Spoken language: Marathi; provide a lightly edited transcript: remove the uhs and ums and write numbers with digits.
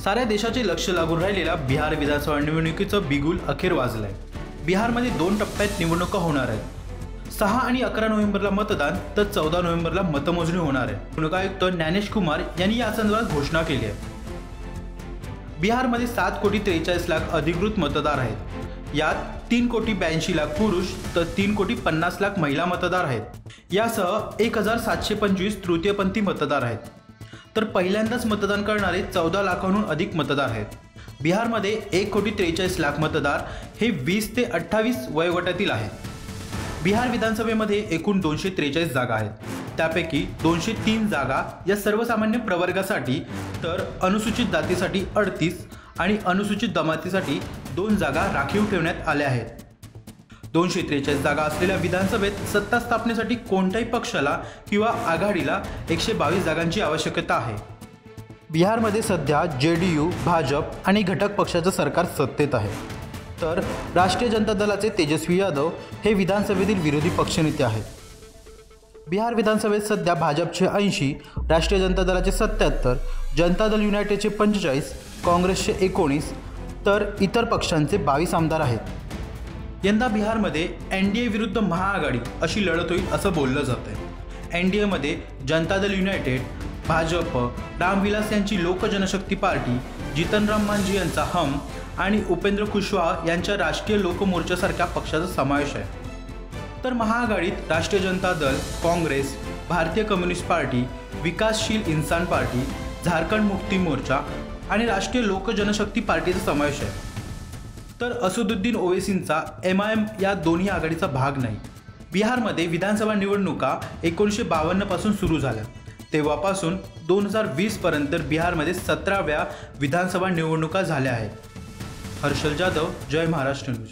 साऱ्या देशाचे लक्ष लागून राहिलेल्या बिहार विधानसभा निवडणुकीचं बिगुल अखेर वाजलंय। बिहारमध्ये 2 टप्प्यात निवडणुका होणार आहेत। 6 आणि 11 नोव्हेंबरला मतदान तर 14 नोव्हेंबरला मतमोजणी होणार आहे। निवडणूक आयुक्त ज्ञानेश कुमार यांनी या संदर्भात घोषणा केली आहे। बिहारमध्ये 7,43,00,000 अधिकृत मतदार आहेत। यात 3,82,00,000 पुरुष तर 3,50,00,000 महिला मतदार आहेत। यासह 1,725 तृतीयपंथी मतदार आहेत। तर पहिल्यांदाच मतदान करणारे 14 लाखांहून अधिक मतदार आहेत। बिहारमध्ये 1,43,00,000 मतदार हे 20 ते 28 वयोगटातील आहेत। बिहार विधानसभेमध्ये एकूण 243 जागा आहेत। त्यापैकी 203 जागा या सर्वसामान्य प्रवर्गासाठी तर अनुसूचित जातीसाठी 38 आणि अनुसूचित जमातीसाठी 2 जागा राखीव ठेवण्यात आल्या आहेत। 243 जागा असलेल्या विधानसभेत सत्ता स्थापनेसाठी कोणत्याही पक्षाला किंवा आघाडीला 122 जागांची आवश्यकता आहे। बिहारमध्ये सध्या जेडीयू, भाजप आणि घटक पक्षाचं सरकार सत्तेत आहे। तर राष्ट्रीय जनता दलाचे तेजस्वी यादव हे विधानसभेतील विरोधी पक्षनेते आहेत। बिहार विधानसभेत सध्या भाजपचे 80, राष्ट्रीय जनता दलाचे 77, जनता दल युनायटेडचे 45, काँग्रेसचे 19 तर इतर पक्षांचे 22 आमदार आहेत। यंदा बिहारमध्ये एनडीए विरुद्ध महाआघाडी अशी लढत होईल असं बोललं जातंय। एनडीएमध्ये जनता दल युनायटेड, भाजप, रामविलास यांची लोक जनशक्ती पार्टी, जितनराम मांझी यांचा हम आणि उपेंद्र कुशवाहा यांच्या राष्ट्रीय लोक मोर्चासारख्या पक्षाचा समावेश आहे। तर महाआघाडीत राष्ट्रीय जनता दल, काँग्रेस, भारतीय कम्युनिस्ट पार्टी, विकासशील इन्सान पार्टी, झारखंड मुक्ती मोर्चा आणि राष्ट्रीय लोक जनशक्ती पार्टीचा समावेश आहे। तर असदुद्दीन ओवैसींचा MIM या दोन्ही आघाडीचा भाग नाही। बिहारमध्ये विधानसभा निवडणुका 1952 पासून सुरू झाल्या। तेव्हापासून 2020 पर्यंत बिहारमध्ये 17व्या विधानसभा निवडणुका झाल्या आहेत। हर्षल जाधव, जय महाराष्ट्र न्यूज।